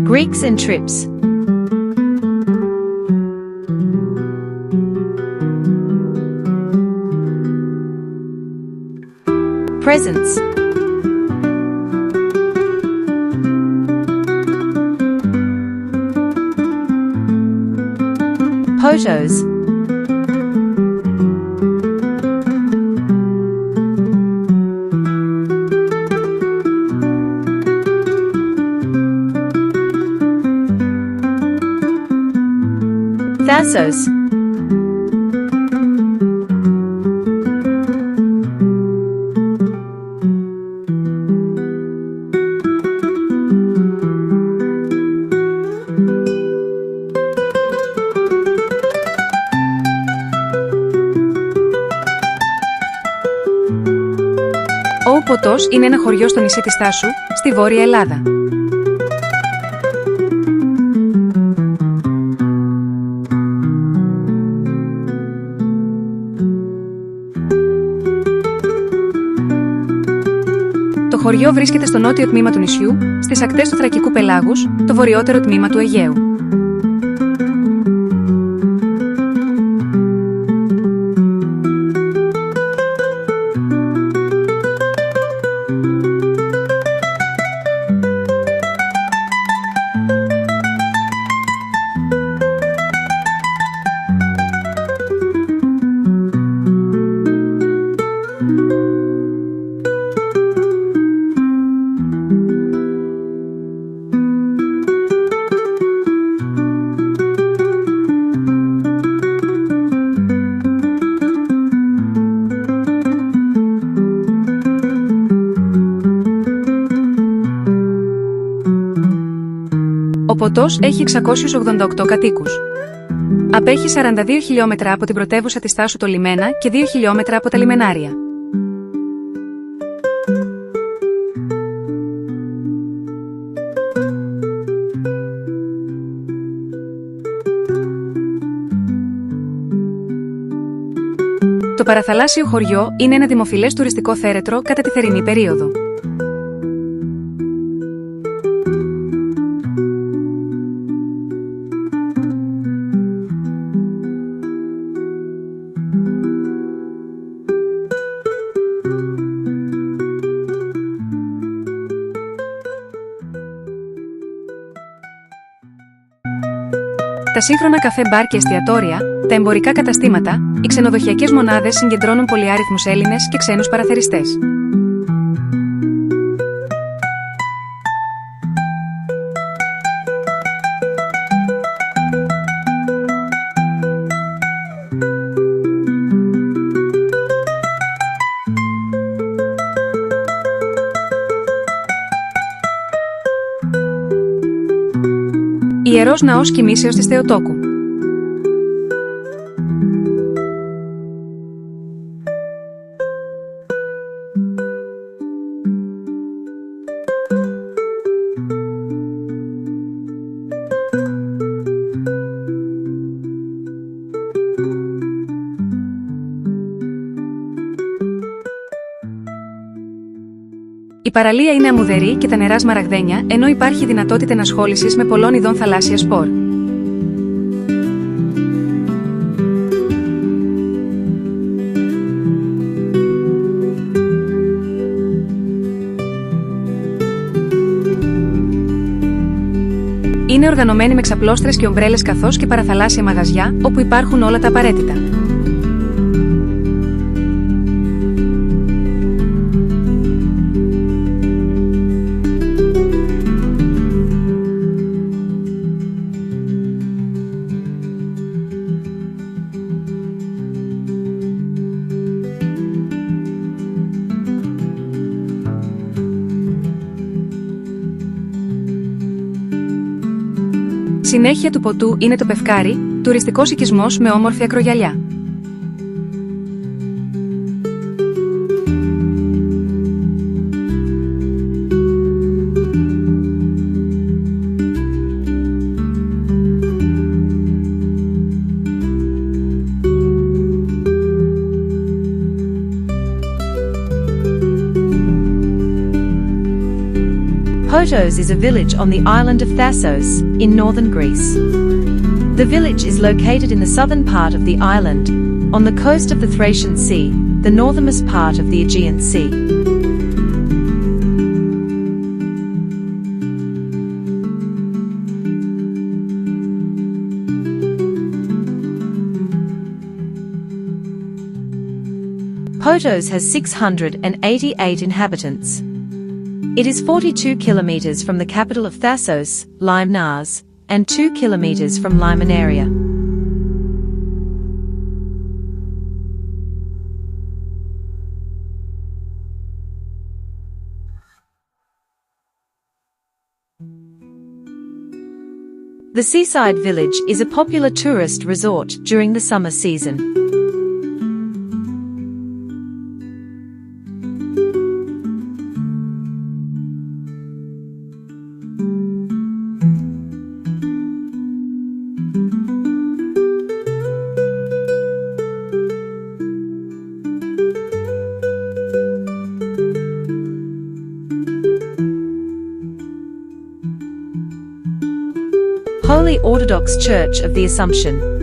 Greeks and trips. Presents. Potos. Thassos. Ο Ποτός είναι ένα χωριό στο νησί της Θάσου, στη Βόρεια Ελλάδα. Το χωριό βρίσκεται στο νότιο τμήμα του νησιού, στις ακτές του Θρακικού Πελάγους, το βορειότερο τμήμα του Αιγαίου. Ο Ποτός έχει 688 κατοίκους. Απέχει 42 χιλιόμετρα από την πρωτεύουσα της Θάσου το Λιμένα και 2 χιλιόμετρα από τα Λιμενάρια. Το παραθαλάσσιο χωριό είναι ένα δημοφιλές τουριστικό θέρετρο κατά τη θερινή περίοδο. Τα σύγχρονα καφέ μπαρ και εστιατόρια, τα εμπορικά καταστήματα, οι ξενοδοχειακές μονάδες συγκεντρώνουν πολυάριθμους Έλληνες και ξένους παραθεριστές. Ιερός Ναός Κοιμήσεως της Θεοτόκου. Η παραλία είναι αμμουδερή και τα νερά σμαραγδένια, ενώ υπάρχει δυνατότητα ενασχόλησης με πολλών ειδών θαλάσσια σπορ. Είναι οργανωμένη με ξαπλώστρες και ομπρέλες καθώς και παραθαλάσσια μαγαζιά, όπου υπάρχουν όλα τα απαραίτητα. Συνέχεια του ποτού είναι το Πευκάρι, τουριστικός οικισμός με όμορφη ακρογιαλιά. Potos is a village on the island of Thassos, in northern Greece. The village is located in the southern part of the island, on the coast of the Thracian Sea, the northernmost part of the Aegean Sea. Potos has 688 inhabitants. It is 42 kilometers from the capital of Thassos, Lymena, and 2 kilometers from Limenaria. The seaside village is a popular tourist resort during the summer season. Holy Orthodox Church of the Assumption.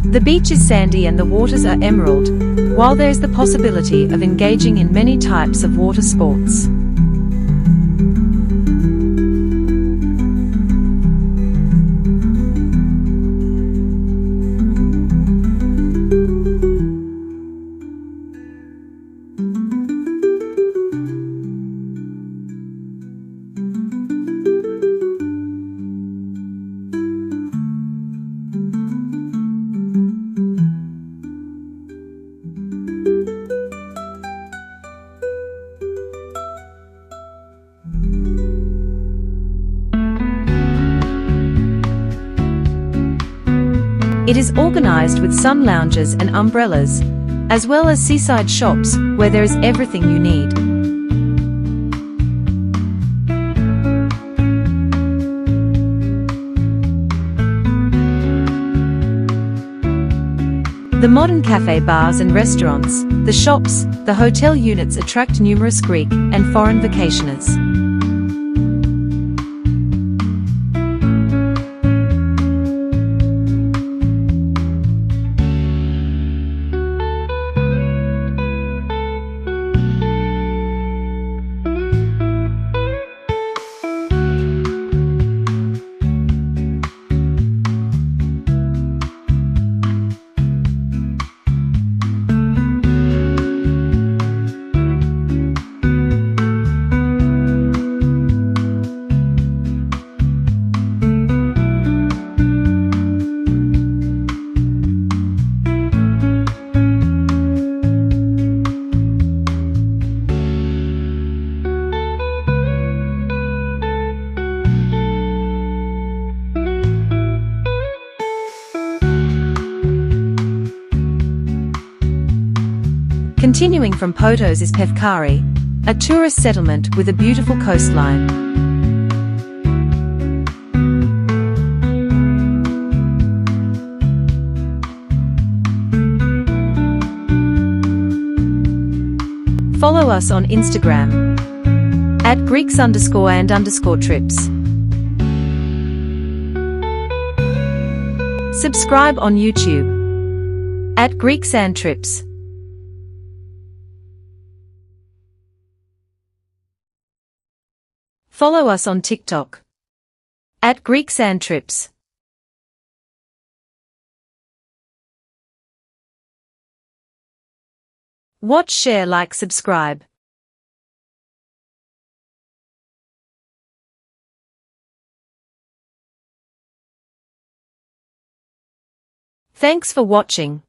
The beach is sandy and the waters are emerald, while there is the possibility of engaging in many types of water sports. It is organized with sun lounges and umbrellas, as well as seaside shops, where there is everything you need. The modern cafe bars and restaurants, the shops, the hotel units attract numerous Greek and foreign vacationers. Continuing from Potos is Pefkari, a tourist settlement with a beautiful coastline. Follow us on Instagram at Greeks_and_trips. Subscribe on YouTube at Greeks and Trips. Follow us on TikTok at Greeks and Trips. Watch, share, like, subscribe. Thanks for watching.